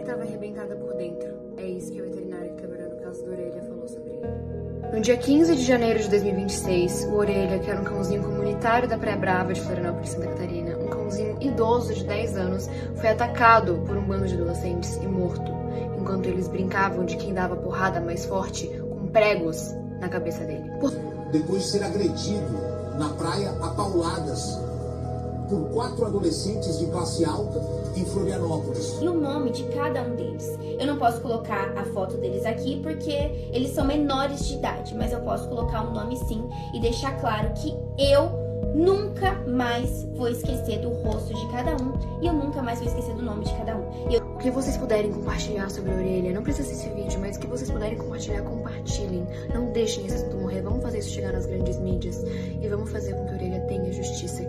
estava arrebentada por dentro. É isso que a veterinária que trabalhou no caso da Orelha falou sobre ele. No dia 15 de janeiro de 2026, o Orelha, que era um cãozinho comunitário da Praia Brava de Florianópolis, Santa Catarina, um cãozinho idoso de 10 anos, foi atacado por um bando de adolescentes e morto, enquanto eles brincavam de quem dava porrada mais forte com pregos na cabeça dele. Depois de ser agredido na praia a pauladas por 4 adolescentes de classe alta em Florianópolis. E o nome de cada um deles. Eu não posso colocar a foto deles aqui porque eles são menores de idade, mas eu posso colocar um nome sim e deixar claro que eu nunca mais vou esquecer do rosto de cada um e eu nunca mais vou esquecer do nome de cada um. O que vocês puderem compartilhar sobre a Orelha, não precisa ser esse vídeo, mas o que vocês puderem compartilhar, compartilhem. Não deixem esse assunto morrer, vamos fazer isso chegar nas grandes mídias e vamos fazer com que a Orelha tenha justiça